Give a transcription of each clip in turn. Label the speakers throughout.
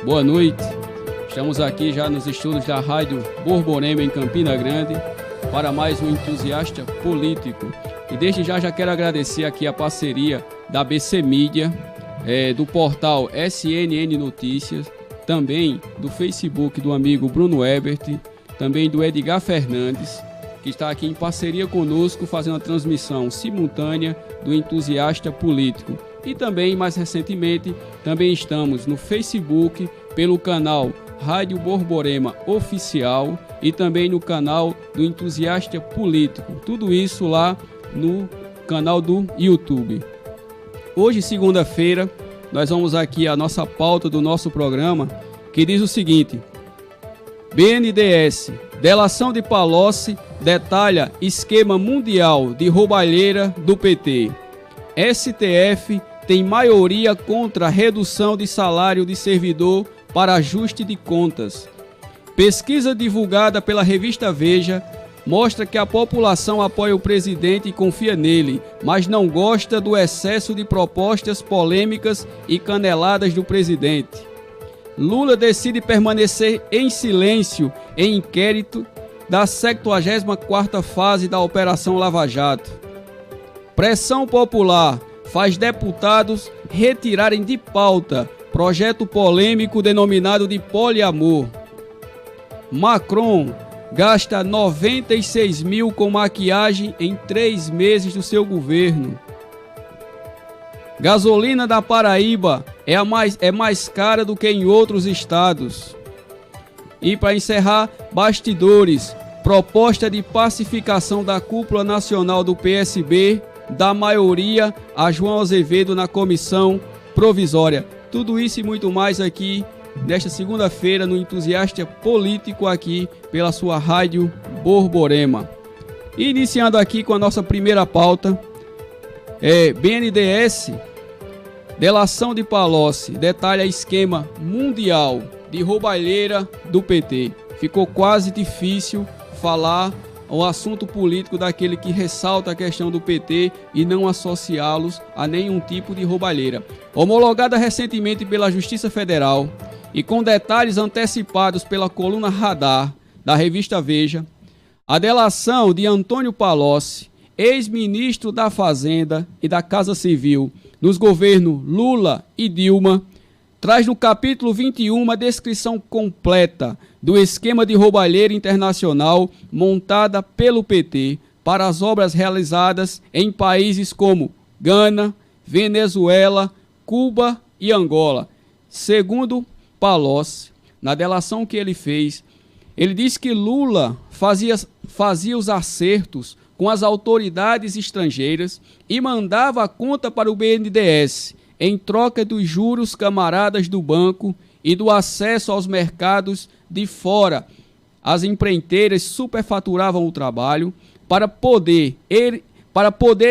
Speaker 1: boa noite. Estamos aqui já nos estúdios da Rádio Borborema em Campina Grande para mais um Entusiasta Político. E desde já quero agradecer aqui a parceria da BC Mídia, do portal SNN Notícias, também do Facebook do amigo Bruno Ebert, também do Edgar Fernandes, que está aqui em parceria conosco fazendo a transmissão simultânea do Entusiasta Político. E também, mais recentemente, também estamos no Facebook pelo canal Rádio Borborema Oficial e também no canal do Entusiasta Político. Tudo isso lá no canal do YouTube. Hoje, segunda-feira, nós vamos aqui a nossa pauta do nosso programa, que diz o seguinte: BNDES, delação de Palocci, detalha esquema mundial de roubalheira do PT. STF tem maioria contra a redução de salário de servidor para ajuste de contas. Pesquisa divulgada pela revista Veja mostra que a população apoia o presidente e confia nele, mas não gosta do excesso de propostas polêmicas e caneladas do presidente. Lula decide permanecer em silêncio em inquérito da 74ª fase da Operação Lava Jato. Pressão popular faz deputados retirarem de pauta projeto polêmico denominado de poliamor. Macron gasta 96 mil com maquiagem em 3 meses do seu governo. Gasolina da Paraíba é mais cara do que em outros estados. E para encerrar, bastidores, proposta de pacificação da cúpula nacional do PSB dá maioria a João Azevedo na comissão provisória. Tudo isso e muito mais aqui nesta segunda-feira no Entusiasta Político aqui pela sua Rádio Borborema. Iniciando aqui com a nossa primeira pauta, BNDES, delação de Palocci, detalha esquema mundial de roubalheira do PT. Ficou quase difícil falar o assunto político daquele que ressalta a questão do PT e não associá-los a nenhum tipo de roubalheira. Homologada recentemente pela Justiça Federal e com detalhes antecipados pela coluna Radar da revista Veja, a delação de Antônio Palocci, ex-ministro da Fazenda e da Casa Civil nos governos Lula e Dilma, traz no capítulo 21 uma descrição completa do esquema de roubalheira internacional montada pelo PT para as obras realizadas em países como Gana, Venezuela, Cuba e Angola. Segundo Palocci, na delação que ele fez, ele disse que Lula fazia os acertos com as autoridades estrangeiras e mandava a conta para o BNDES em troca dos juros camaradas do banco e do acesso aos mercados de fora. As empreiteiras superfaturavam o trabalho para poder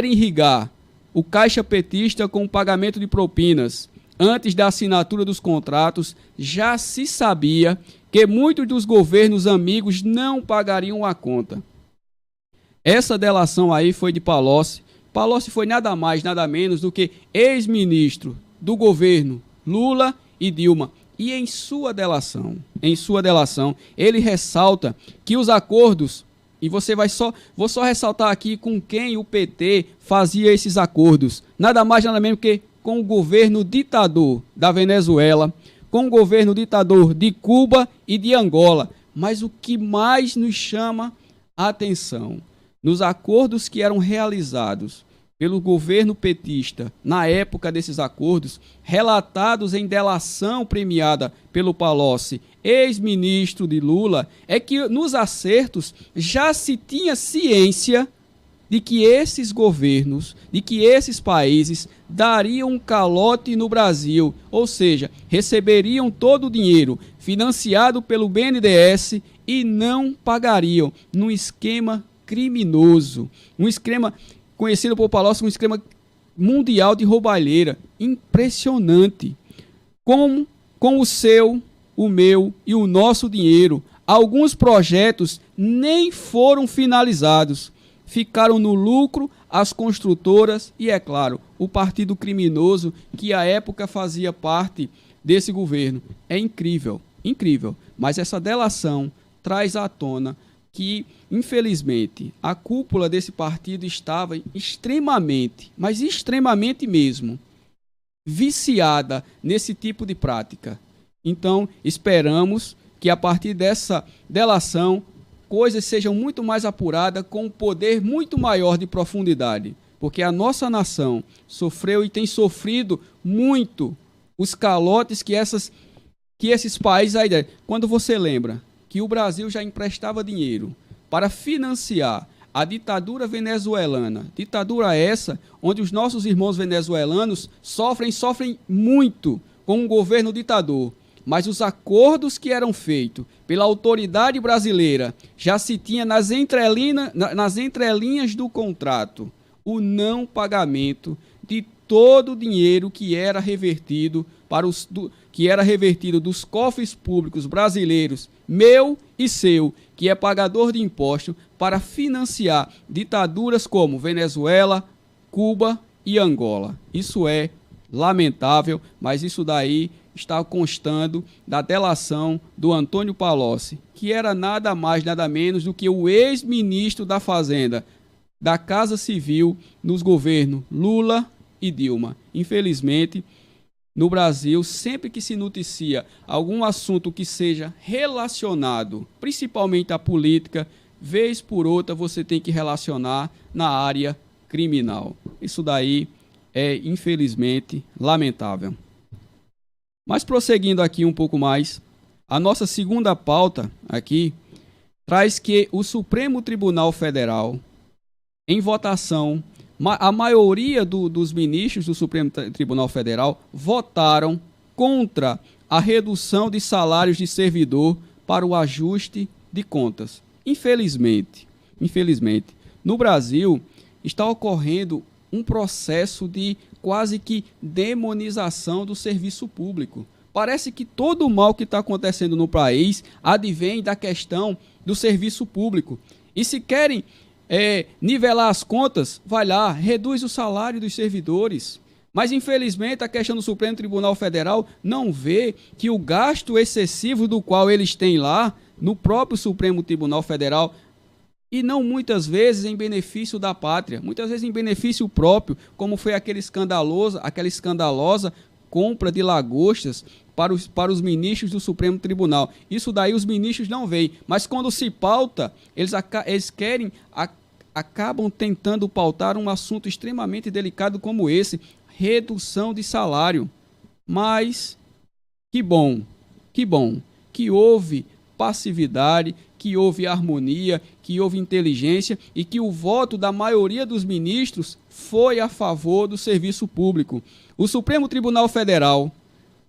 Speaker 1: irrigar o caixa petista com o pagamento de propinas. Antes da assinatura dos contratos, já se sabia que muitos dos governos amigos não pagariam a conta. Essa delação aí foi de Palocci. Palocci foi nada mais, nada menos do que ex-ministro do governo Lula e Dilma. E em sua delação, ele ressalta que os acordos, e vou só ressaltar aqui com quem o PT fazia esses acordos, nada mais, nada menos que com o governo ditador da Venezuela, com o governo ditador de Cuba e de Angola. Mas o que mais nos chama a atenção, nos acordos que eram realizados pelo governo petista, na época desses acordos, relatados em delação premiada pelo Palocci, ex-ministro de Lula, é que nos acertos já se tinha ciência de que esses governos, de que esses países dariam um calote no Brasil, ou seja, receberiam todo o dinheiro financiado pelo BNDES e não pagariam, num esquema criminoso, um esquema conhecido por Palocci, um esquema mundial de roubalheira, impressionante. Como com o seu, o meu e o nosso dinheiro, alguns projetos nem foram finalizados, ficaram no lucro as construtoras e, é claro, o partido criminoso que à época fazia parte desse governo. É incrível, incrível. Mas essa delação traz à tona que, infelizmente, a cúpula desse partido estava extremamente, mas extremamente mesmo, viciada nesse tipo de prática. Então, esperamos que a partir dessa delação, coisas sejam muito mais apuradas, com um poder muito maior de profundidade, porque a nossa nação sofreu e tem sofrido muito os calotes que esses países aí. Quando você lembra que o Brasil já emprestava dinheiro para financiar a ditadura venezuelana, ditadura essa onde os nossos irmãos venezuelanos sofrem muito com um governo ditador, mas os acordos que eram feitos pela autoridade brasileira já se tinha nas entrelinhas do contrato o não pagamento de todo o dinheiro que era revertido dos cofres públicos brasileiros, meu e seu, que é pagador de imposto, para financiar ditaduras como Venezuela, Cuba e Angola. Isso é lamentável, mas isso daí está constando da delação do Antônio Palocci, que era nada mais, nada menos do que o ex-ministro da Fazenda, da Casa Civil, nos governos Lula e Dilma. Infelizmente, no Brasil, sempre que se noticia algum assunto que seja relacionado, principalmente à política, vez por outra você tem que relacionar na área criminal. Isso daí é, infelizmente, lamentável. Mas prosseguindo aqui um pouco mais, a nossa segunda pauta aqui traz que o Supremo Tribunal Federal, em votação, a maioria dos ministros do Supremo Tribunal Federal votaram contra a redução de salários de servidor para o ajuste de contas. Infelizmente, no Brasil está ocorrendo um processo de quase que demonização do serviço público. Parece que todo o mal que está acontecendo no país advém da questão do serviço público. E se querem nivelar as contas, vai lá, reduz o salário dos servidores. Mas, infelizmente, a questão do Supremo Tribunal Federal não vê que o gasto excessivo do qual eles têm lá, no próprio Supremo Tribunal Federal, e não muitas vezes em benefício da pátria, muitas vezes em benefício próprio, como foi aquela escandalosa compra de lagostas para os ministros do Supremo Tribunal. Isso daí os ministros não veem, mas quando se pauta, eles acabam tentando pautar um assunto extremamente delicado como esse, redução de salário. Mas que bom que houve passividade, que houve harmonia, que houve inteligência e que o voto da maioria dos ministros foi a favor do serviço público. O Supremo Tribunal Federal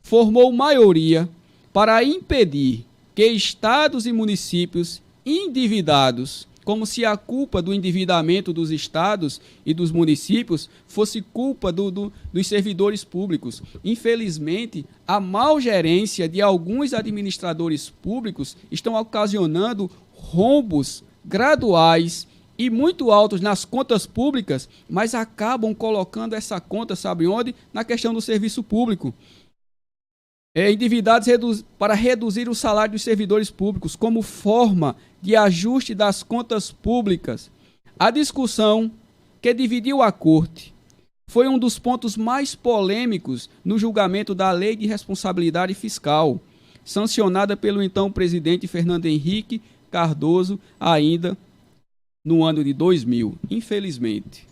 Speaker 1: formou maioria para impedir que estados e municípios endividados, como se a culpa do endividamento dos estados e dos municípios fosse culpa dos servidores públicos. Infelizmente, a mal gerência de alguns administradores públicos estão ocasionando rombos graduais e muito altos nas contas públicas, mas acabam colocando essa conta, sabe onde? Na questão do serviço público. Endividados para reduzir o salário dos servidores públicos como forma de ajuste das contas públicas. A discussão que dividiu a Corte foi um dos pontos mais polêmicos no julgamento da Lei de Responsabilidade Fiscal, sancionada pelo então presidente Fernando Henrique Cardoso, ainda no ano de 2000. Infelizmente,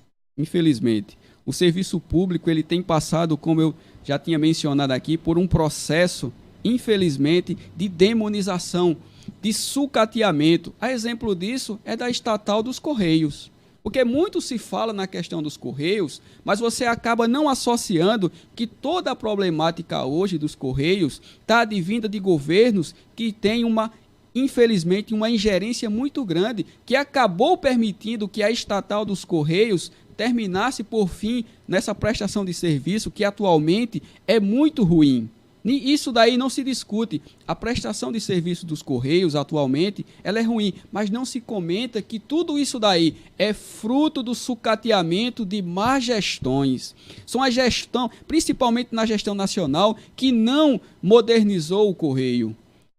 Speaker 1: o serviço público ele tem passado, como eu já tinha mencionado aqui, por um processo, infelizmente, de demonização, de sucateamento. A exemplo disso é da estatal dos Correios. Porque muito se fala na questão dos Correios, mas você acaba não associando que toda a problemática hoje dos Correios está advinda de governos que têm infelizmente, uma ingerência muito grande, que acabou permitindo que a estatal dos Correios terminasse por fim nessa prestação de serviço que atualmente é muito ruim. Isso daí não se discute. A prestação de serviço dos Correios, atualmente, ela é ruim, mas não se comenta que tudo isso daí é fruto do sucateamento de más gestões. São a gestão, principalmente na gestão nacional, que não modernizou o Correio.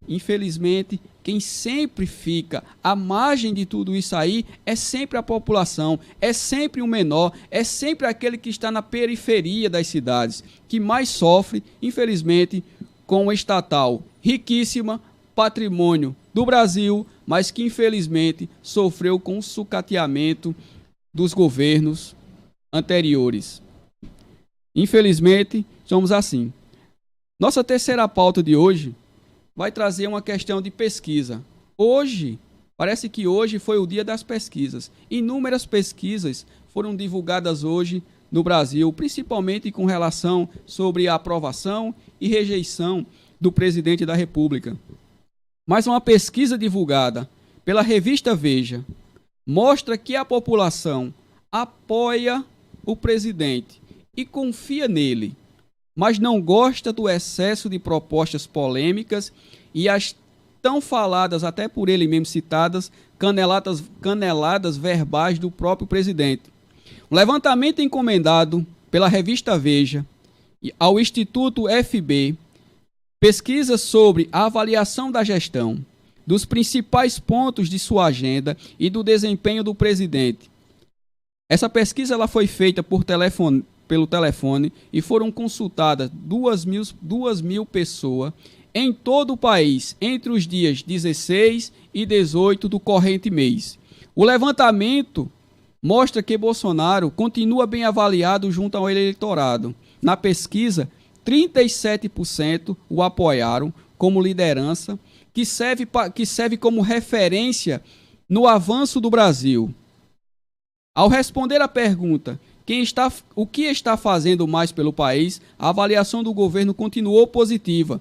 Speaker 1: Infelizmente, quem sempre fica à margem de tudo isso aí é sempre a população, é sempre o menor, é sempre aquele que está na periferia das cidades, que mais sofre, infelizmente, com a estatal riquíssima, patrimônio do Brasil, mas que infelizmente sofreu com o sucateamento dos governos anteriores. Infelizmente, somos assim. Nossa terceira pauta de hoje vai trazer uma questão de pesquisa. Parece que hoje foi o dia das pesquisas. Inúmeras pesquisas foram divulgadas hoje no Brasil, principalmente com relação sobre a aprovação e rejeição do presidente da República. Mas uma pesquisa divulgada pela revista Veja mostra que a população apoia o presidente e confia nele, mas não gosta do excesso de propostas polêmicas e as tão faladas, até por ele mesmo citadas, caneladas verbais do próprio presidente. Um levantamento encomendado pela revista Veja ao Instituto FB, pesquisa sobre a avaliação da gestão, dos principais pontos de sua agenda e do desempenho do presidente. Essa pesquisa ela foi feita pelo telefone e foram consultadas 2.000 pessoas em todo o país entre os dias 16 e 18 do corrente mês. O levantamento mostra que Bolsonaro continua bem avaliado junto ao eleitorado. Na pesquisa, 37% o apoiaram como liderança, que serve como referência no avanço do Brasil. Ao responder à pergunta o que está fazendo mais pelo país, a avaliação do governo continuou positiva.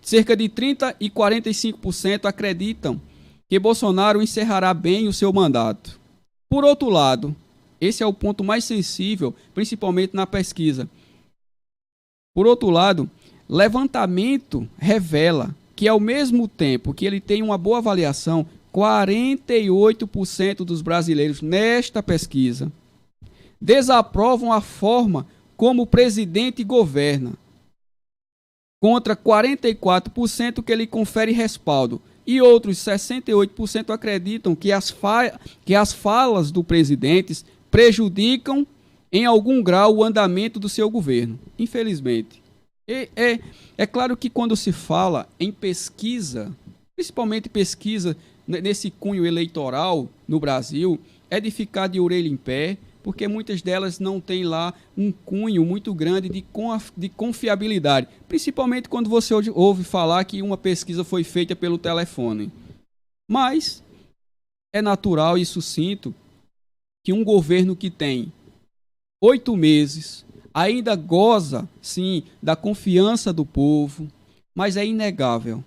Speaker 1: Cerca de 30% e 45% acreditam que Bolsonaro encerrará bem o seu mandato. Por outro lado, esse é o ponto mais sensível, principalmente na pesquisa. Por outro lado, levantamento revela que, ao mesmo tempo que ele tem uma boa avaliação, 48% dos brasileiros nesta pesquisa desaprovam a forma como o presidente governa, contra 44% que ele confere respaldo, e outros 68% acreditam que as falas do presidente prejudicam em algum grau o andamento do seu governo, infelizmente. É claro que quando se fala em pesquisa, principalmente pesquisa nesse cunho eleitoral no Brasil, é de ficar de orelha em pé, porque muitas delas não têm lá um cunho muito grande de confiabilidade, principalmente quando você ouve falar que uma pesquisa foi feita pelo telefone. Mas é natural e sucinto que um governo que tem 8 meses ainda goza, sim, da confiança do povo, mas é inegável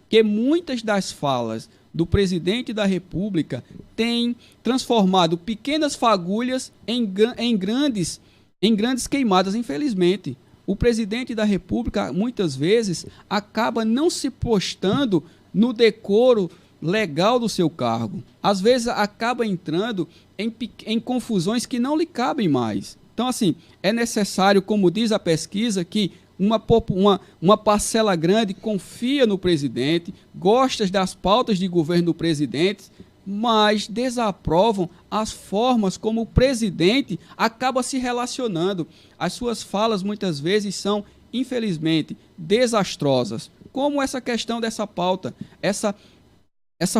Speaker 1: que muitas das falas do presidente da República têm transformado pequenas fagulhas em grandes queimadas, infelizmente. O presidente da República, muitas vezes, acaba não se postando no decoro legal do seu cargo. Às vezes, acaba entrando em confusões que não lhe cabem mais. Então, assim, é necessário, como diz a pesquisa, que uma parcela grande confia no presidente, gosta das pautas de governo do presidente, mas desaprovam as formas como o presidente acaba se relacionando. As suas falas muitas vezes são, infelizmente, desastrosas, como essa questão dessa pauta, essa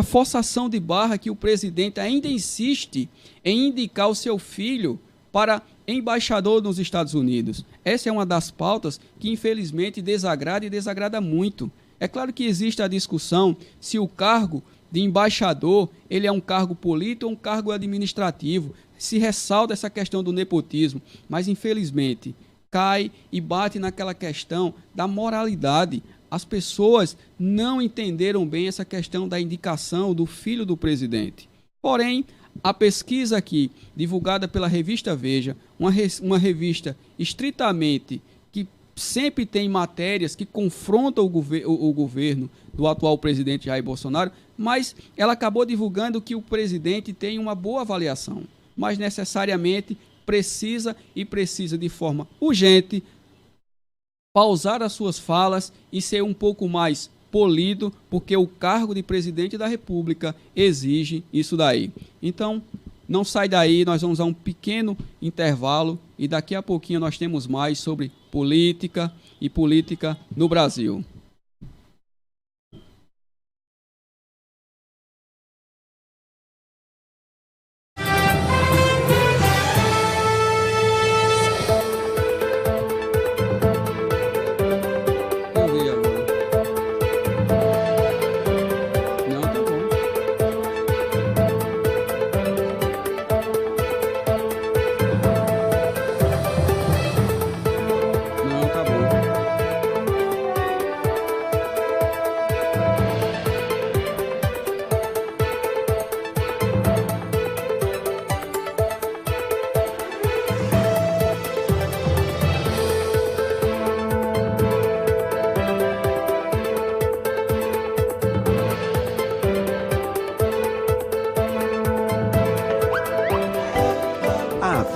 Speaker 1: forçação de barra que o presidente ainda insiste em indicar o seu filho para embaixador nos Estados Unidos. Essa é uma das pautas que, infelizmente, desagrada e desagrada muito. É claro que existe a discussão se o cargo de embaixador ele é um cargo político ou um cargo administrativo. Se ressalta essa questão do nepotismo, mas, infelizmente, cai e bate naquela questão da moralidade. As pessoas não entenderam bem essa questão da indicação do filho do presidente. Porém, a pesquisa aqui, divulgada pela revista Veja, uma revista estritamente que sempre tem matérias que confrontam o governo do atual presidente Jair Bolsonaro, mas ela acabou divulgando que o presidente tem uma boa avaliação, mas necessariamente precisa de forma urgente pausar as suas falas e ser um pouco mais polido, porque o cargo de presidente da República exige isso daí. Então, não sai daí, nós vamos a um pequeno intervalo e daqui a pouquinho nós temos mais sobre política e política no Brasil.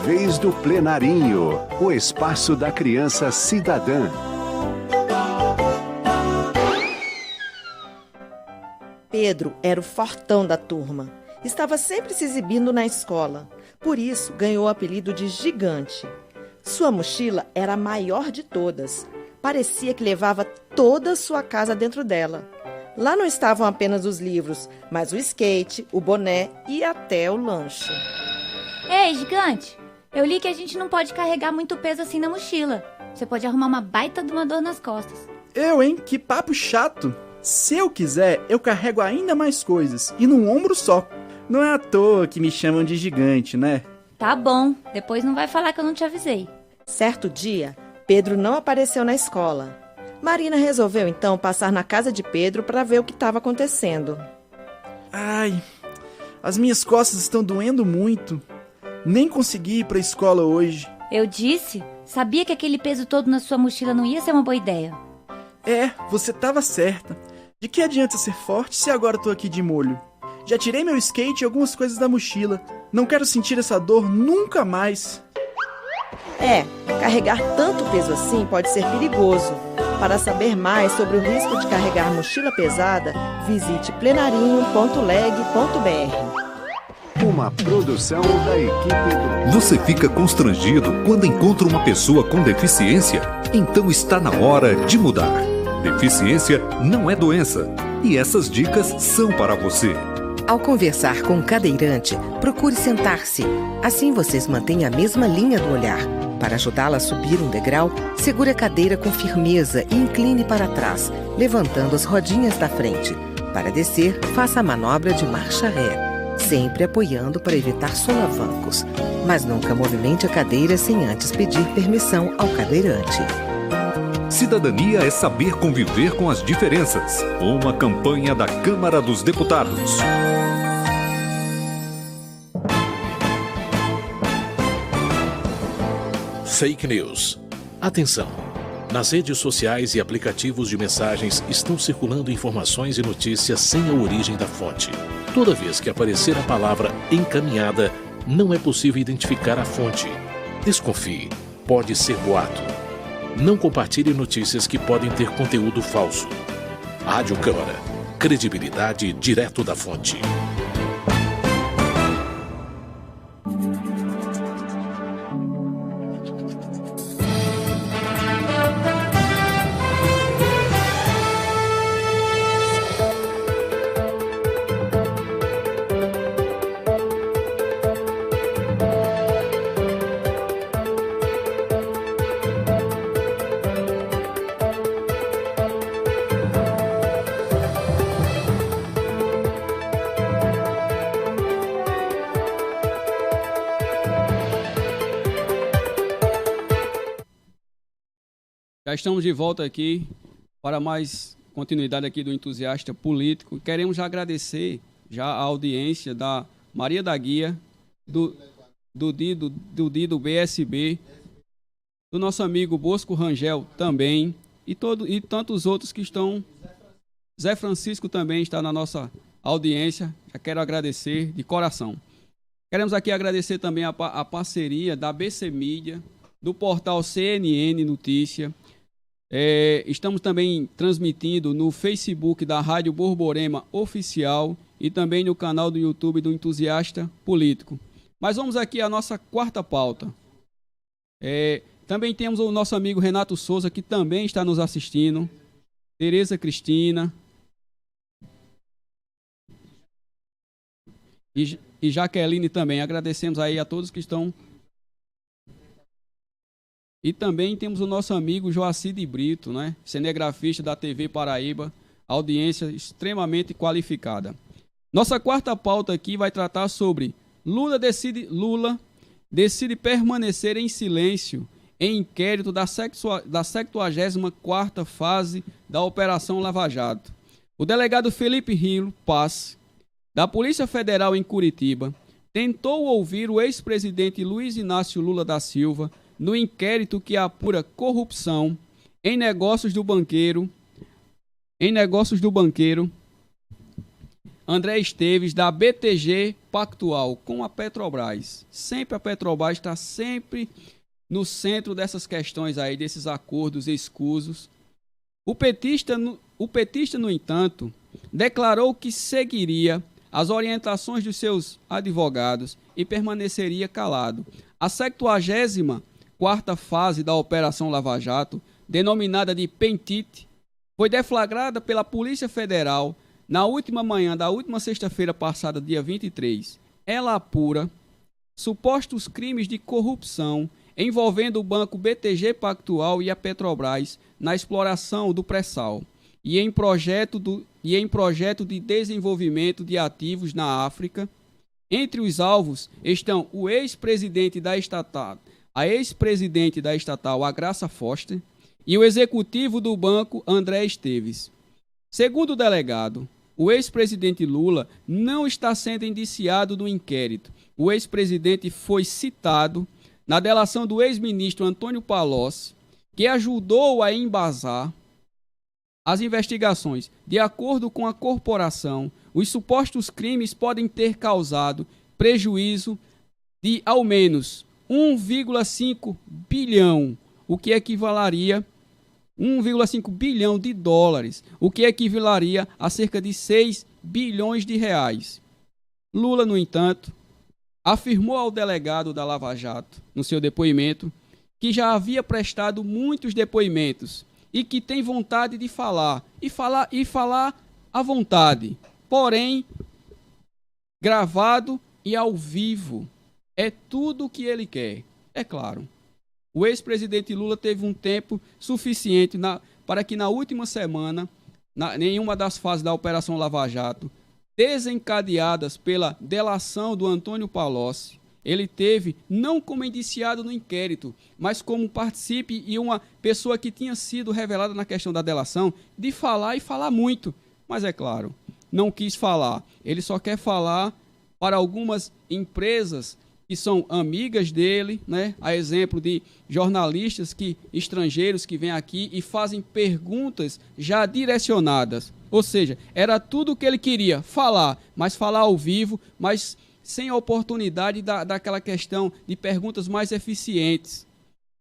Speaker 2: Vez do Plenarinho, o espaço da criança cidadã.
Speaker 3: Pedro era o fortão da turma. Estava sempre se exibindo na escola. Por isso, ganhou o apelido de Gigante. Sua mochila era a maior de todas. Parecia que levava toda a sua casa dentro dela. Lá não estavam apenas os livros, mas o skate, o boné e até o lanche.
Speaker 4: Ei, Gigante! Eu li que a gente não pode carregar muito peso assim na mochila. Você pode arrumar uma baita de uma dor nas costas.
Speaker 5: Eu, hein? Que papo chato! Se eu quiser, eu carrego ainda mais coisas, e num ombro só. Não é à toa que me chamam de gigante, né?
Speaker 4: Tá bom, depois não vai falar que eu não te avisei.
Speaker 3: Certo dia, Pedro não apareceu na escola. Marina resolveu então passar na casa de Pedro para ver o que estava acontecendo.
Speaker 5: Ai, as minhas costas estão doendo muito. Nem consegui ir pra escola hoje.
Speaker 4: Eu disse? Sabia que aquele peso todo na sua mochila não ia ser uma boa ideia.
Speaker 5: É, você tava certa. De que adianta ser forte se agora tô aqui de molho? Já tirei meu skate e algumas coisas da mochila. Não quero sentir essa dor nunca mais.
Speaker 3: Carregar tanto peso assim pode ser perigoso. Para saber mais sobre o risco de carregar mochila pesada, visite plenarinho.leg.br.
Speaker 2: Uma produção da equipe do...
Speaker 6: Você fica constrangido quando encontra uma pessoa com deficiência? Então está na hora de mudar. Deficiência não é doença. E essas dicas são para você.
Speaker 7: Ao conversar com um cadeirante, procure sentar-se. Assim vocês mantêm a mesma linha do olhar. Para ajudá-la a subir um degrau, segure a cadeira com firmeza e incline para trás, levantando as rodinhas da frente. Para descer, faça a manobra de marcha ré, sempre apoiando para evitar solavancos, mas nunca movimente a cadeira sem antes pedir permissão ao cadeirante.
Speaker 6: Cidadania é saber conviver com as diferenças. Uma campanha da Câmara dos Deputados.
Speaker 8: Fake News. Atenção! Nas redes sociais e aplicativos de mensagens estão circulando informações e notícias sem a origem da fonte. Toda vez que aparecer a palavra encaminhada, não é possível identificar a fonte. Desconfie, pode ser boato. Não compartilhe notícias que podem ter conteúdo falso. Rádio Câmara. Credibilidade direto da fonte.
Speaker 1: Já estamos de volta aqui para mais continuidade aqui do Entusiasta Político. Queremos já agradecer já a audiência da Maria da Guia, do BSB, do nosso amigo Bosco Rangel também, e tantos outros que estão. Zé Francisco também está na nossa audiência, já quero agradecer de coração. Queremos aqui agradecer também a parceria da BC Mídia, do portal CNN Notícia. Estamos também transmitindo no Facebook da Rádio Borborema Oficial e também no canal do YouTube do Entusiasta Político. Mas vamos aqui à nossa quarta pauta. Também temos o nosso amigo Renato Souza, que também está nos assistindo. Tereza Cristina. E Jaqueline também. Agradecemos aí a todos que estão. E também temos o nosso amigo Joacir de Brito, né? Cinegrafista da TV Paraíba. Audiência extremamente qualificada. Nossa quarta pauta aqui vai tratar sobre Lula decide permanecer em silêncio em inquérito da 74ª fase da Operação Lava Jato. O delegado Felipe Rilo Paz, da Polícia Federal em Curitiba, tentou ouvir o ex-presidente Luiz Inácio Lula da Silva no inquérito que apura corrupção em negócios do banqueiro André Esteves, da BTG Pactual, com a Petrobras. Sempre a Petrobras está sempre no centro dessas questões aí, desses acordos escusos. O petista, no entanto, declarou que seguiria as orientações dos seus advogados e permaneceria calado. A 74ª fase da Operação Lava Jato, denominada de Pentite, foi deflagrada pela Polícia Federal na última manhã da última sexta-feira passada, dia 23. Ela apura supostos crimes de corrupção envolvendo o banco BTG Pactual e a Petrobras na exploração do pré-sal e em projeto de desenvolvimento de ativos na África. Entre os alvos estão o ex-presidente da estatal, a Graça Foster, e o executivo do banco, André Esteves. Segundo o delegado, o ex-presidente Lula não está sendo indiciado no inquérito. O ex-presidente foi citado na delação do ex-ministro Antônio Palocci, que ajudou a embasar as investigações. De acordo com a corporação, os supostos crimes podem ter causado prejuízo de ao menos 1,5 bilhão, o que equivaleria 1,5 bilhão de dólares, o que equivaleria a cerca de 6 bilhões de reais. Lula, no entanto, afirmou ao delegado da Lava Jato, no seu depoimento, que já havia prestado muitos depoimentos e que tem vontade de falar à vontade, porém, gravado e ao vivo. É tudo o que ele quer, é claro. O ex-presidente Lula teve um tempo suficiente para que na última semana, nenhuma das fases da Operação Lava Jato, desencadeadas pela delação do Antônio Palocci, ele teve, não como indiciado no inquérito, mas como participe e uma pessoa que tinha sido revelada na questão da delação, de falar e falar muito. Mas é claro, não quis falar. Ele só quer falar para algumas empresas que são amigas dele, né? A exemplo de jornalistas estrangeiros que vêm aqui e fazem perguntas já direcionadas. Ou seja, era tudo o que ele queria, falar, mas falar ao vivo, mas sem a oportunidade daquela questão de perguntas mais eficientes.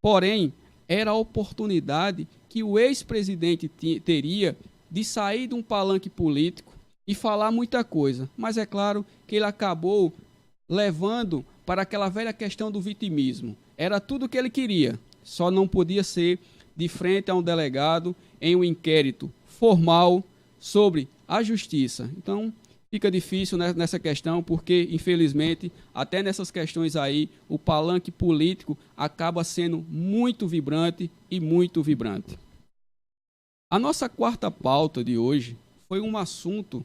Speaker 1: Porém, era a oportunidade que o ex-presidente teria de sair de um palanque político e falar muita coisa. Mas é claro que ele acabou levando para aquela velha questão do vitimismo. Era tudo o que ele queria, só não podia ser de frente a um delegado em um inquérito formal sobre a justiça. Então, fica difícil nessa questão, porque, infelizmente, até nessas questões aí, o palanque político acaba sendo muito vibrante e muito vibrante. A nossa quarta pauta de hoje foi um assunto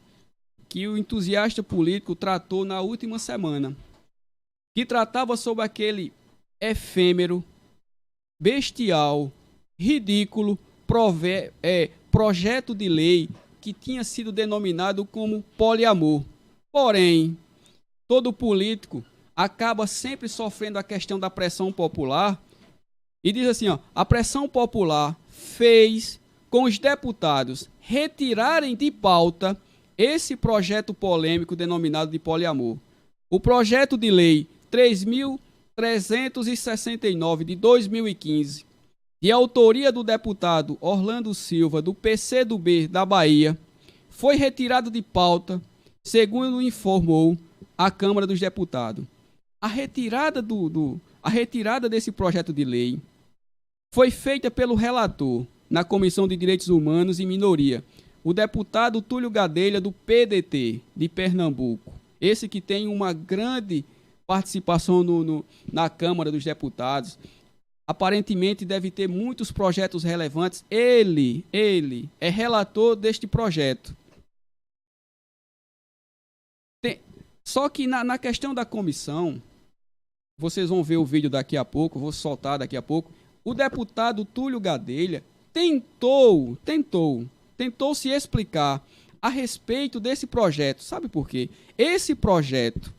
Speaker 1: que o entusiasta político tratou na última semana, que tratava sobre aquele efêmero, bestial, ridículo projeto de lei que tinha sido denominado como poliamor. Porém, todo político acaba sempre sofrendo a questão da pressão popular E diz assim, ó, a pressão popular fez com os deputados retirarem de pauta esse projeto polêmico denominado de poliamor. O projeto de lei 3.369 de 2015, de autoria do deputado Orlando Silva, do PCdoB da Bahia, foi retirado de pauta, segundo informou a Câmara dos Deputados. A retirada desse projeto de lei foi feita pelo relator na Comissão de Direitos Humanos e Minoria, o deputado Túlio Gadelha, do PDT de Pernambuco. Esse que tem uma grande participação na Câmara dos Deputados. Aparentemente deve ter muitos projetos relevantes. Ele é relator deste projeto. Só que na questão da comissão, vocês vão ver o vídeo daqui a pouco, vou soltar daqui a pouco, o deputado Túlio Gadelha tentou se explicar a respeito desse projeto. Sabe por quê? Esse projeto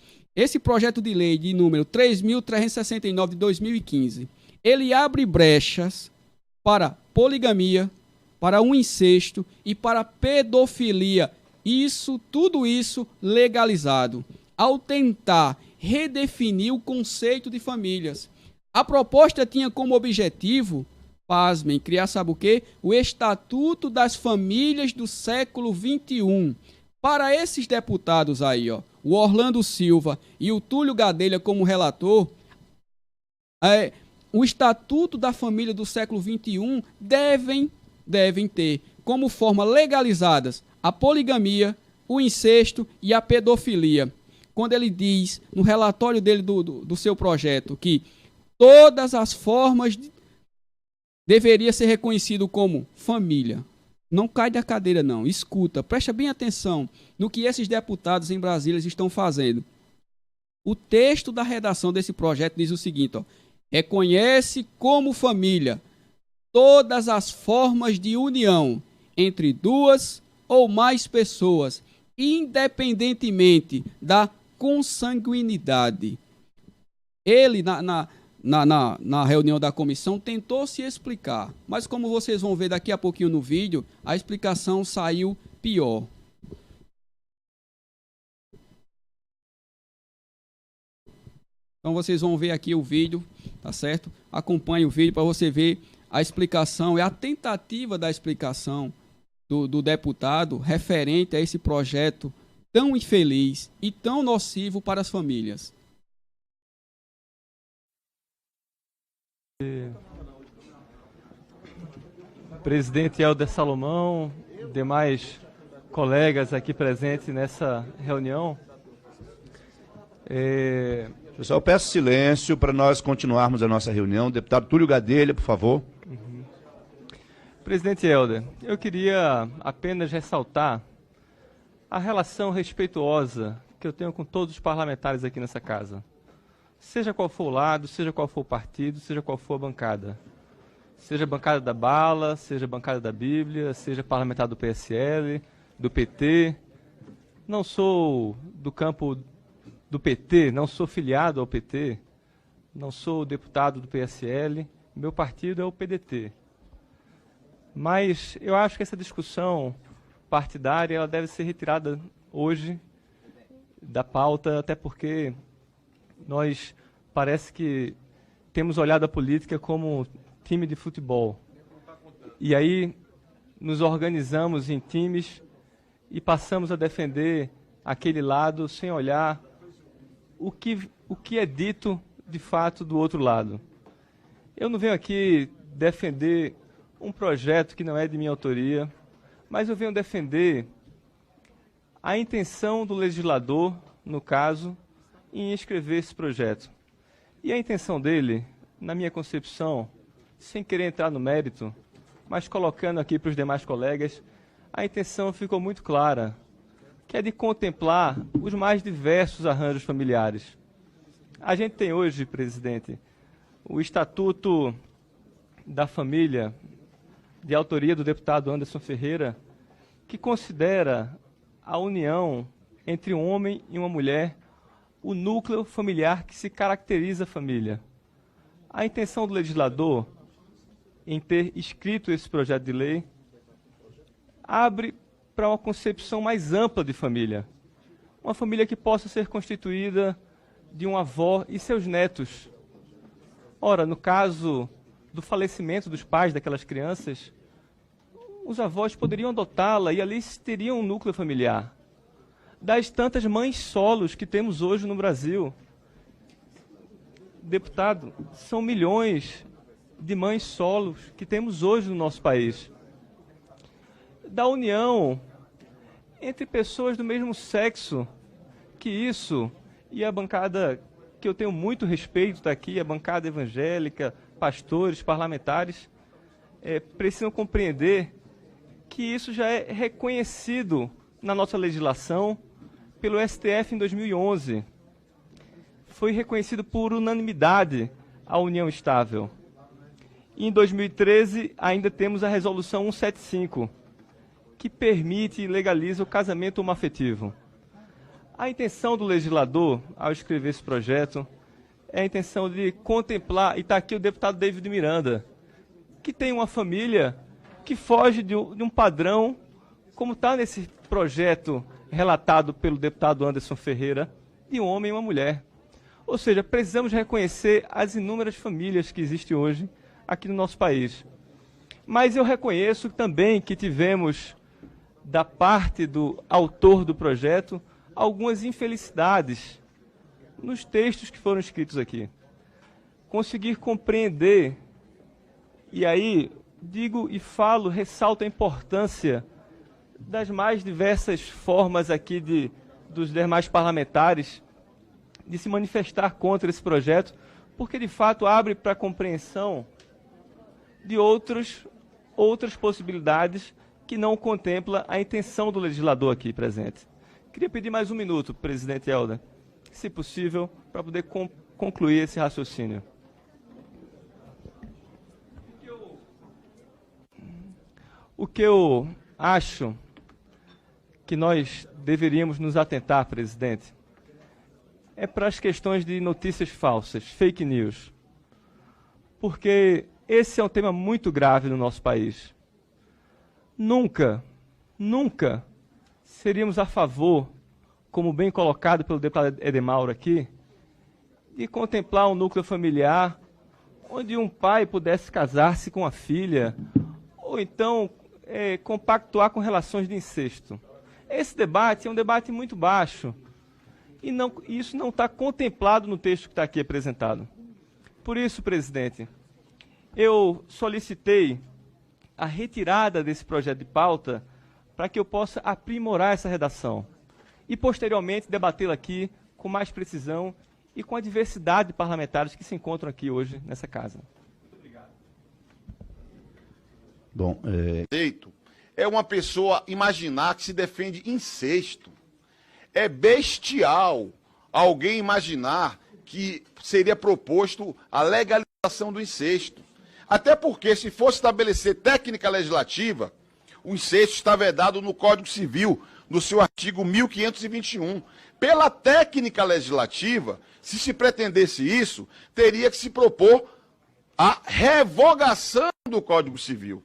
Speaker 1: de lei de número 3.369 de 2015, ele abre brechas para poligamia, para o incesto e para pedofilia. Tudo isso legalizado, ao tentar redefinir o conceito de famílias. A proposta tinha como objetivo, pasmem, criar, sabe o quê? O Estatuto das Famílias do século XXI. Para esses deputados aí, ó, o Orlando Silva e o Túlio Gadelha como relator, o Estatuto da Família do século XXI devem ter como forma legalizadas a poligamia, o incesto e a pedofilia. Quando ele diz, no relatório dele do seu projeto, que todas as formas deveria ser reconhecido como família. Não cai da cadeira, não. Escuta, presta bem atenção no que esses deputados em Brasília estão fazendo. O texto da redação desse projeto diz o seguinte, ó, reconhece como família todas as formas de união entre duas ou mais pessoas, independentemente da consanguinidade. Ele, na reunião da comissão, tentou se explicar, mas como vocês vão ver daqui a pouquinho no vídeo, a explicação saiu pior. Então vocês vão ver aqui o vídeo, tá certo? Acompanhe o vídeo para você ver a explicação e a tentativa da explicação do deputado referente a esse projeto tão infeliz e tão nocivo para as famílias.
Speaker 9: Presidente Helder Salomão, demais colegas aqui presentes nessa reunião.
Speaker 10: Pessoal, peço silêncio para nós continuarmos a nossa reunião. Deputado Túlio Gadelha, por favor.
Speaker 9: Presidente Helder, eu queria apenas ressaltar a relação respeituosa que eu tenho com todos os parlamentares aqui nessa casa. Seja qual for o lado, seja qual for o partido, seja qual for a bancada. Seja a bancada da bala, seja a bancada da Bíblia, seja parlamentar do PSL, do PT. Não sou do campo do PT, não sou filiado ao PT, não sou deputado do PSL, meu partido é o PDT. Mas eu acho que essa discussão partidária ela deve ser retirada hoje da pauta, até porque nós parece que temos olhado a política como time de futebol. E aí nos organizamos em times e passamos a defender aquele lado sem olhar o que é dito de fato do outro lado. Eu não venho aqui defender um projeto que não é de minha autoria, mas eu venho defender a intenção do legislador, no caso, em escrever esse projeto. E a intenção dele, na minha concepção, sem querer entrar no mérito, mas colocando aqui para os demais colegas, a intenção ficou muito clara, que é de contemplar os mais diversos arranjos familiares. A gente tem hoje, presidente, o Estatuto da Família, de autoria do deputado Anderson Ferreira, que considera a união entre um homem e uma mulher o núcleo familiar que se caracteriza a família. A intenção do legislador em ter escrito esse projeto de lei, abre para uma concepção mais ampla de família. Uma família que possa ser constituída de uma avó e seus netos. Ora, no caso do falecimento dos pais daquelas crianças, os avós poderiam adotá-la e ali teriam um núcleo familiar. Das tantas mães solos que temos hoje no Brasil, deputado, são milhões de mães solos que temos hoje no nosso país. Da união entre pessoas do mesmo sexo, que isso, e a bancada que eu tenho muito respeito está aqui, a bancada evangélica, pastores, parlamentares, precisam compreender que isso já é reconhecido na nossa legislação pelo STF em 2011. Foi reconhecido por unanimidade a união estável. E em 2013 ainda temos a resolução 175, que permite e legaliza o casamento homoafetivo. A intenção do legislador, ao escrever esse projeto, é a intenção de contemplar, e está aqui o deputado David Miranda, que tem uma família que foge de um padrão, como está nesse projeto relatado pelo deputado Anderson Ferreira, de um homem e uma mulher. Ou seja, precisamos reconhecer as inúmeras famílias que existem hoje aqui no nosso país. Mas eu reconheço também que tivemos, da parte do autor do projeto, algumas infelicidades nos textos que foram escritos aqui. Conseguir compreender, e aí digo e falo, ressalto a importância das mais diversas formas aqui dos demais parlamentares de se manifestar contra esse projeto, porque de fato abre para a compreensão de outras possibilidades que não contempla a intenção do legislador aqui presente. Queria pedir mais um minuto, presidente Helder, se possível, para poder concluir esse raciocínio. O que eu acho que nós deveríamos nos atentar, presidente, é para as questões de notícias falsas, fake news. Porque esse é um tema muito grave no nosso país. Nunca seríamos a favor, como bem colocado pelo deputado Edemauro aqui, de contemplar um núcleo familiar onde um pai pudesse casar-se com a filha, ou então compactuar com relações de incesto. Esse debate é um debate muito baixo, e isso não está contemplado no texto que está aqui apresentado. Por isso, presidente, eu solicitei a retirada desse projeto de pauta para que eu possa aprimorar essa redação e, posteriormente, debatê-la aqui com mais precisão e com a diversidade de parlamentares que se encontram aqui hoje nessa casa. Muito obrigado.
Speaker 11: Bom, é uma pessoa imaginar que se defende incesto. É bestial alguém imaginar que seria proposto a legalização do incesto. Até porque, se fosse estabelecer técnica legislativa, o incesto está vedado no Código Civil, no seu artigo 1521. Pela técnica legislativa, se pretendesse isso, teria que se propor a revogação do Código Civil.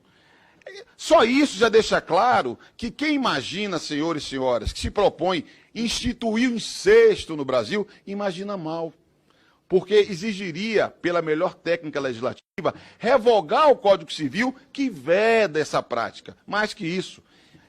Speaker 11: Só isso já deixa claro que quem imagina, senhores e senhoras, que se propõe instituir o incesto no Brasil, imagina mal. Porque exigiria, pela melhor técnica legislativa, revogar o Código Civil que veda essa prática. Mais que isso,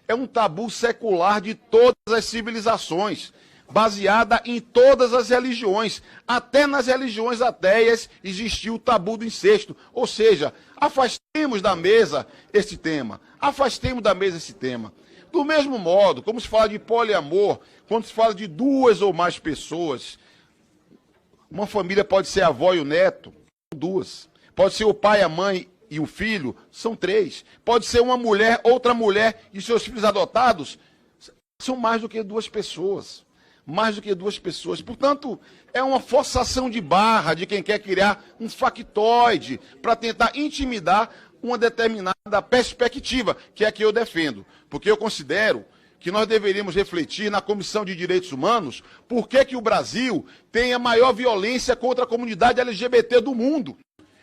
Speaker 11: é um tabu secular de todas as civilizações, baseada em todas as religiões. Até nas religiões ateias existiu o tabu do incesto. Ou seja, afastemos da mesa esse tema. Afastemos da mesa esse tema. Do mesmo modo, como se fala de poliamor, quando se fala de duas ou mais pessoas, uma família pode ser a avó e o neto, são duas. Pode ser o pai, a mãe e o filho, são três. Pode ser uma mulher, outra mulher e seus filhos adotados, são mais do que duas pessoas. Mais do que duas pessoas. Portanto, é uma forçação de barra de quem quer criar um factoide para tentar intimidar uma determinada perspectiva, que é a que eu defendo. Porque eu considero que nós deveríamos refletir na Comissão de Direitos Humanos por que o Brasil tem a maior violência contra a comunidade LGBT do mundo.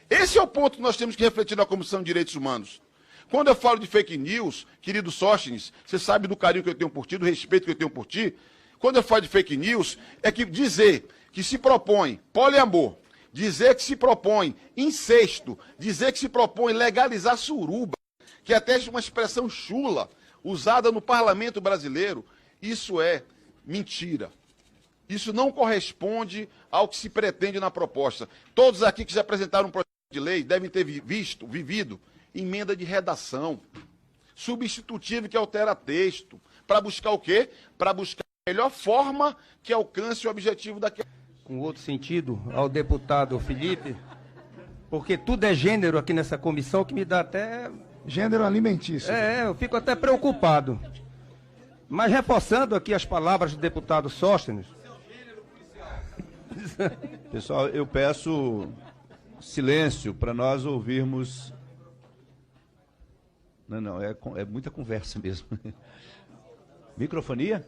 Speaker 11: Esse é o ponto que nós temos que refletir na Comissão de Direitos Humanos. Quando eu falo de fake news, querido Sóstenes, você sabe do carinho que eu tenho por ti, do respeito que eu tenho por ti. Quando eu falo de fake news, é que dizer que se propõe poliamor, dizer que se propõe incesto, dizer que se propõe legalizar suruba, que até é uma expressão chula, usada no parlamento brasileiro, isso é mentira. Isso não corresponde ao que se pretende na proposta. Todos aqui que já apresentaram um projeto de lei devem ter vivido emenda de redação, substitutiva que altera texto, para buscar o quê? Para buscar a melhor forma que alcance o objetivo daquele.
Speaker 12: Com outro sentido, ao deputado Felipe, porque tudo é gênero aqui nessa comissão que me dá até...
Speaker 13: Gênero alimentício.
Speaker 12: Eu fico até preocupado. Mas reforçando aqui as palavras do deputado Sóstenes...
Speaker 10: Pessoal, eu peço silêncio para nós ouvirmos... Não, é muita conversa mesmo. Microfonia?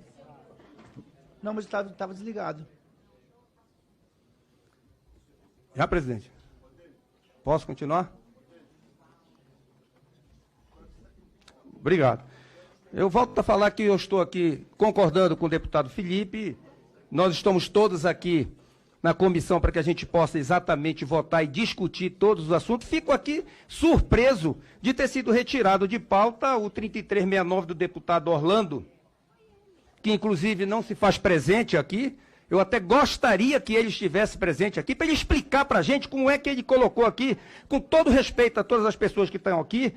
Speaker 13: Não, mas estava desligado.
Speaker 12: Já, presidente? Posso continuar? Obrigado. Eu volto a falar que eu estou aqui concordando com o deputado Felipe. Nós estamos todos aqui na comissão para que a gente possa exatamente votar e discutir todos os assuntos. Fico aqui surpreso de ter sido retirado de pauta o 3369 do deputado Orlando, que inclusive não se faz presente aqui. Eu até gostaria que ele estivesse presente aqui para ele explicar para a gente como é que ele colocou aqui, com todo respeito a todas as pessoas que estão aqui,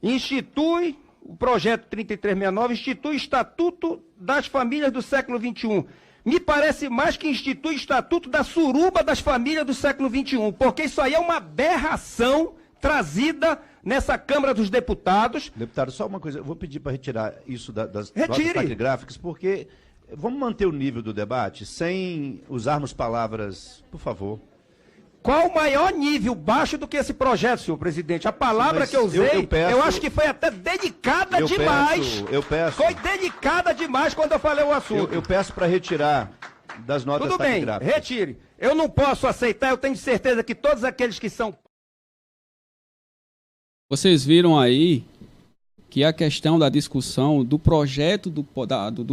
Speaker 12: institui o projeto 3369, institui o Estatuto das Famílias do século XXI. Me parece mais que institui o Estatuto da Suruba das Famílias do século XXI, porque isso aí é uma aberração trazida nessa Câmara dos Deputados.
Speaker 10: Deputado, só uma coisa, eu vou pedir para retirar isso das notas taquigráficas, porque vamos manter o nível do debate sem usarmos palavras, por favor.
Speaker 12: Qual o maior nível baixo do que esse projeto, senhor presidente? A palavra que eu usei, eu acho que foi até delicada demais.
Speaker 10: Eu peço.
Speaker 12: Foi delicada demais quando eu falei o assunto.
Speaker 10: Eu peço para retirar das notas taquigráficas.
Speaker 12: Tudo bem, retire. Eu não posso aceitar, eu tenho certeza que todos aqueles que são...
Speaker 1: Vocês viram aí que a questão da discussão do projeto do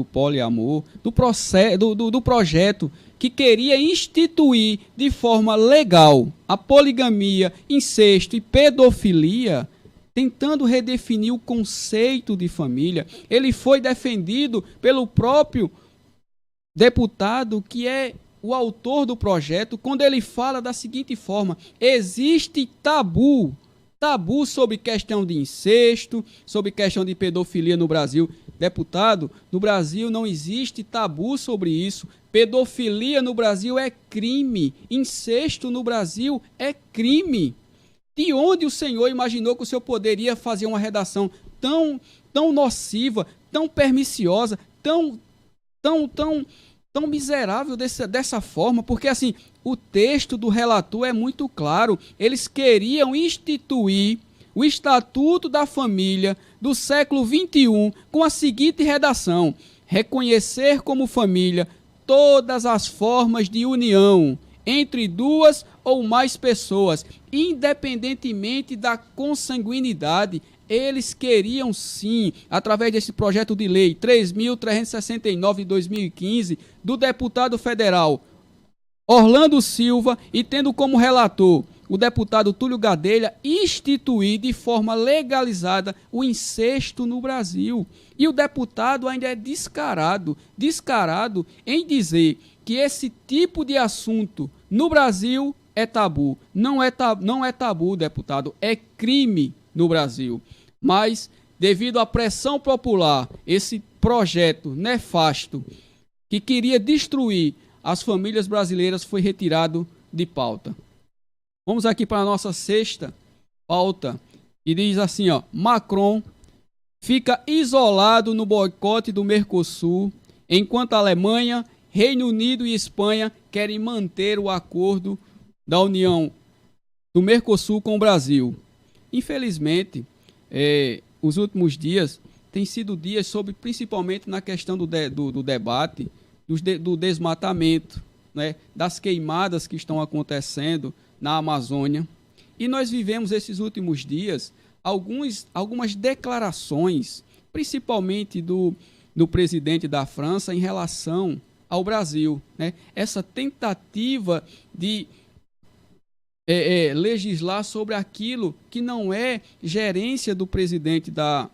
Speaker 1: poliamor, do projeto que queria instituir de forma legal a poligamia, incesto e pedofilia, tentando redefinir o conceito de família, ele foi defendido pelo próprio deputado que é o autor do projeto, quando ele fala da seguinte forma: existe tabu sobre questão de incesto, sobre questão de pedofilia no Brasil. Deputado, no Brasil não existe tabu sobre isso. Pedofilia no Brasil é crime. Incesto no Brasil é crime. De onde o senhor imaginou que o senhor poderia fazer uma redação tão nociva, tão perniciosa, tão miserável dessa forma? Porque assim, o texto do relator é muito claro. Eles queriam instituir o Estatuto da Família do século XXI com a seguinte redação: reconhecer como família todas as formas de união entre duas ou mais pessoas, independentemente da consanguinidade. Eles queriam sim, através desse projeto de lei 3.369 de 2015, do deputado federal Orlando Silva, e tendo como relator o deputado Túlio Gadelha, instituir de forma legalizada o incesto no Brasil. E o deputado ainda é descarado em dizer que esse tipo de assunto no Brasil é tabu. Não é tabu, deputado, é crime no Brasil. Mas, devido à pressão popular, esse projeto nefasto que queria destruir as famílias brasileiras foi retirado de pauta. Vamos aqui para a nossa sexta pauta, e diz assim, ó: Macron fica isolado no boicote do Mercosul, enquanto a Alemanha, Reino Unido e Espanha querem manter o acordo da União do Mercosul com o Brasil. Infelizmente, os últimos dias têm sido dias sobre, principalmente na questão do debate, do desmatamento, né, das queimadas que estão acontecendo na Amazônia. E nós vivemos esses últimos dias algumas declarações, principalmente do presidente da França, em relação ao Brasil, né? Essa tentativa de legislar sobre aquilo que não é gerência do presidente da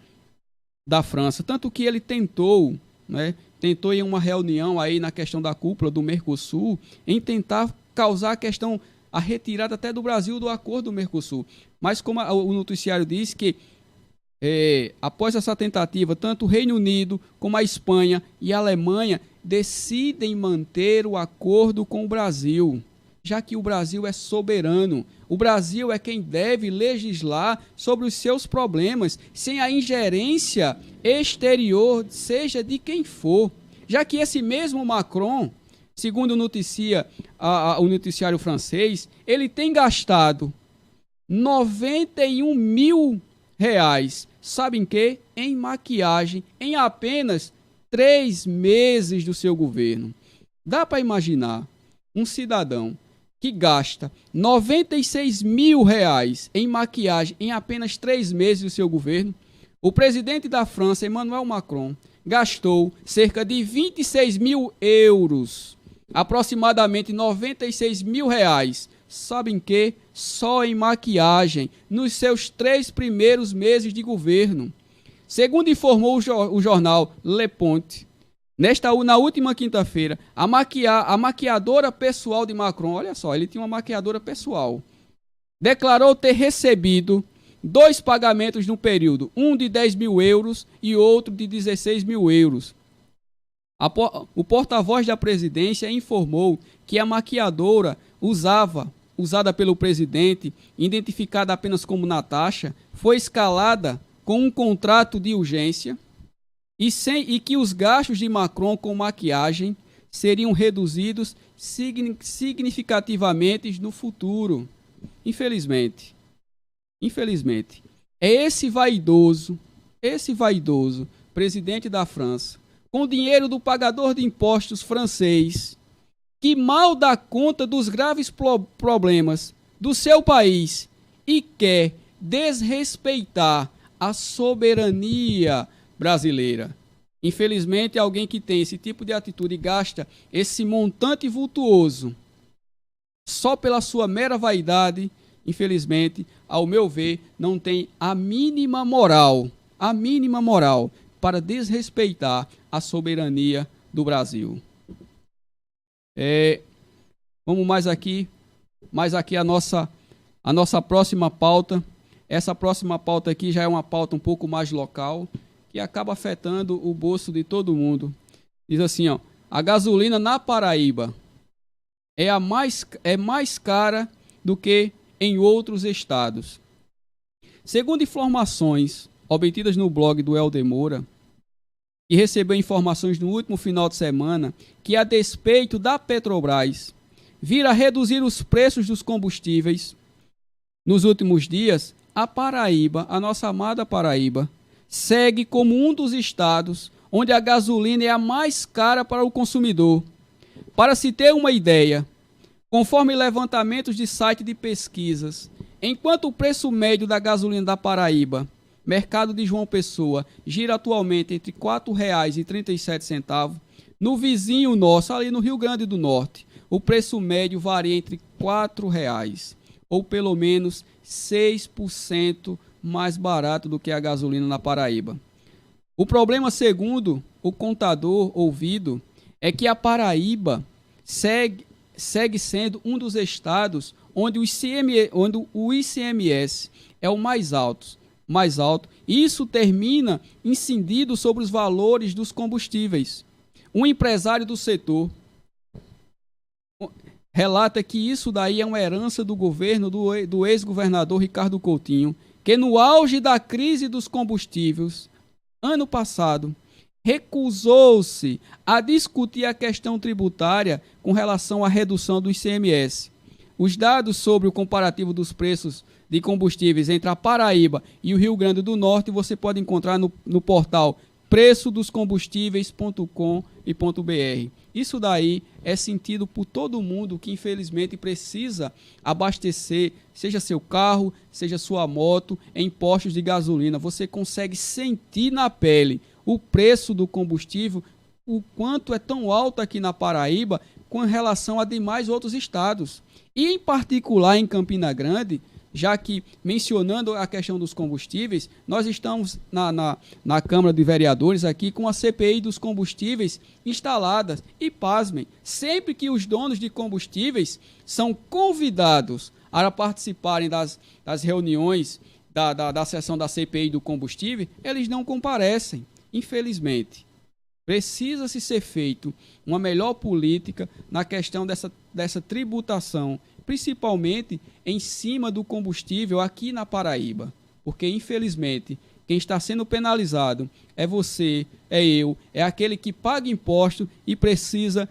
Speaker 1: França. Tanto que ele tentou, né? Tentou em uma reunião aí na questão da cúpula do Mercosul, em tentar causar a retirada até do Brasil do acordo do Mercosul. Mas como o noticiário diz que após essa tentativa, tanto o Reino Unido como a Espanha e a Alemanha decidem manter o acordo com o Brasil, já que o Brasil é soberano. O Brasil é quem deve legislar sobre os seus problemas, sem a ingerência exterior, seja de quem for. Já que esse mesmo Macron, segundo noticia o noticiário francês, ele tem gastado 91 mil reais, sabem que? Em maquiagem, em apenas 3 meses do seu governo. Dá para imaginar um cidadão que gasta 96 mil reais em maquiagem em apenas 3 meses do seu governo? O presidente da França, Emmanuel Macron, gastou cerca de 26 mil euros, aproximadamente 96 mil reais, sabem que? Só em maquiagem, nos seus 3 primeiros meses de governo. Segundo informou o jornal Le Ponte, na última quinta-feira, a maquiadora pessoal de Macron, olha só, ele tinha uma maquiadora pessoal, declarou ter recebido 2 pagamentos no período, um de 10 mil euros e outro de 16 mil euros. O porta-voz da presidência informou que a maquiadora usada pelo presidente, identificada apenas como Natasha, foi escalada com um contrato de urgência e que os gastos de Macron com maquiagem seriam reduzidos significativamente no futuro. Infelizmente, é esse vaidoso presidente da França, com o dinheiro do pagador de impostos francês, que mal dá conta dos graves problemas do seu país e quer desrespeitar a soberania brasileira. Infelizmente, alguém que tem esse tipo de atitude e gasta esse montante vultuoso só pela sua mera vaidade, infelizmente, ao meu ver, não tem a mínima moral para desrespeitar a soberania do Brasil. Vamos mais aqui a nossa próxima pauta. Essa próxima pauta aqui já é uma pauta um pouco mais local, que acaba afetando o bolso de todo mundo. Diz assim, ó, a gasolina na Paraíba é mais cara do que em outros estados. Segundo informações obtidas no blog do Helder Moura, que recebeu informações no último final de semana, que a despeito da Petrobras vir a reduzir os preços dos combustíveis nos últimos dias, a Paraíba, a nossa amada Paraíba, segue como um dos estados onde a gasolina é a mais cara para o consumidor. Para se ter uma ideia, conforme levantamentos de site de pesquisas, enquanto o preço médio da gasolina da Paraíba, mercado de João Pessoa, gira atualmente entre R$ 4,37, no vizinho nosso, ali no Rio Grande do Norte, o preço médio varia entre R$ 4,00, ou pelo menos 6% mais barato do que a gasolina na Paraíba. O problema, segundo o contador ouvido, é que a Paraíba segue sendo um dos estados onde o ICMS é o mais alto. Isso termina incidindo sobre os valores dos combustíveis. Um empresário do setor relata que isso daí é uma herança do governo do ex-governador Ricardo Coutinho, que no auge da crise dos combustíveis, ano passado, recusou-se a discutir a questão tributária com relação à redução do ICMS. Os dados sobre o comparativo dos preços de combustíveis entre a Paraíba e o Rio Grande do Norte você pode encontrar no portal preçodoscombustíveis.com.br. Isso daí é sentido por todo mundo que infelizmente precisa abastecer, seja seu carro, seja sua moto, em postos de gasolina. Você consegue sentir na pele o preço do combustível, o quanto é tão alto aqui na Paraíba com relação a demais outros estados. E em particular em Campina Grande, já que, mencionando a questão dos combustíveis, nós estamos na Câmara de Vereadores aqui com a CPI dos combustíveis instaladas. E, pasmem, sempre que os donos de combustíveis são convidados a participarem das reuniões da sessão da CPI do combustível, eles não comparecem, infelizmente. Precisa-se ser feito uma melhor política na questão dessa tributação, principalmente em cima do combustível aqui na Paraíba. Porque, infelizmente, quem está sendo penalizado é você, é eu, é aquele que paga imposto e precisa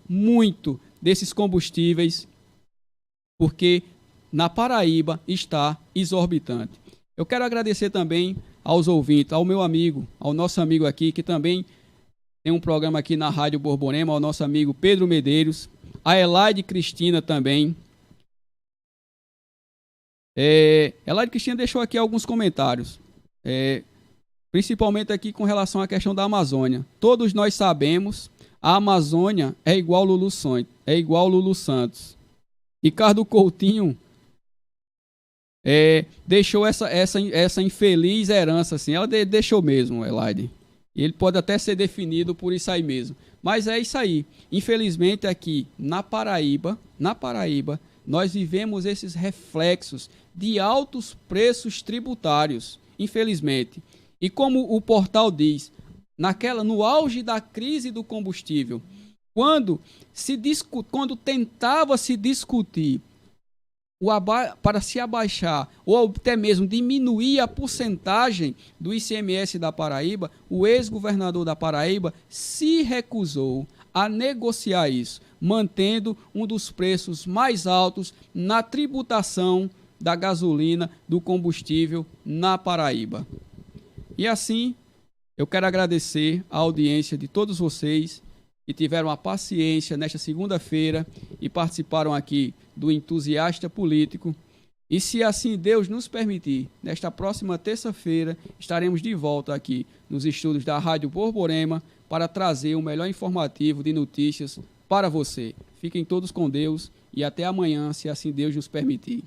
Speaker 1: muito desses combustíveis, porque na Paraíba está exorbitante. Eu quero agradecer também aos ouvintes, ao meu amigo, ao nosso amigo aqui, que também tem um programa aqui na Rádio Borborema, ao nosso amigo Pedro Medeiros, a Elaide Cristina também. Elaide Cristina deixou aqui alguns comentários, principalmente aqui com relação à questão da Amazônia. Todos nós sabemos, a Amazônia é igual Lulu Santos. Ricardo Coutinho deixou essa infeliz herança, assim, ela deixou mesmo, Elaide. Ele pode até ser definido por isso aí mesmo. Mas é isso aí. Infelizmente aqui na Paraíba, nós vivemos esses reflexos de altos preços tributários, infelizmente. E como o portal diz, no auge da crise do combustível, quando tentava se discutir para se abaixar ou até mesmo diminuir a porcentagem do ICMS da Paraíba, o ex-governador da Paraíba se recusou a negociar isso, mantendo um dos preços mais altos na tributação da gasolina, do combustível na Paraíba. E assim, eu quero agradecer a audiência de todos vocês que tiveram a paciência nesta segunda-feira e participaram aqui do Entusiasta Político. E se assim Deus nos permitir, nesta próxima terça-feira, estaremos de volta aqui nos estúdios da Rádio Borborema para trazer o melhor informativo de notícias para você. Fiquem todos com Deus e até amanhã, se assim Deus nos permitir.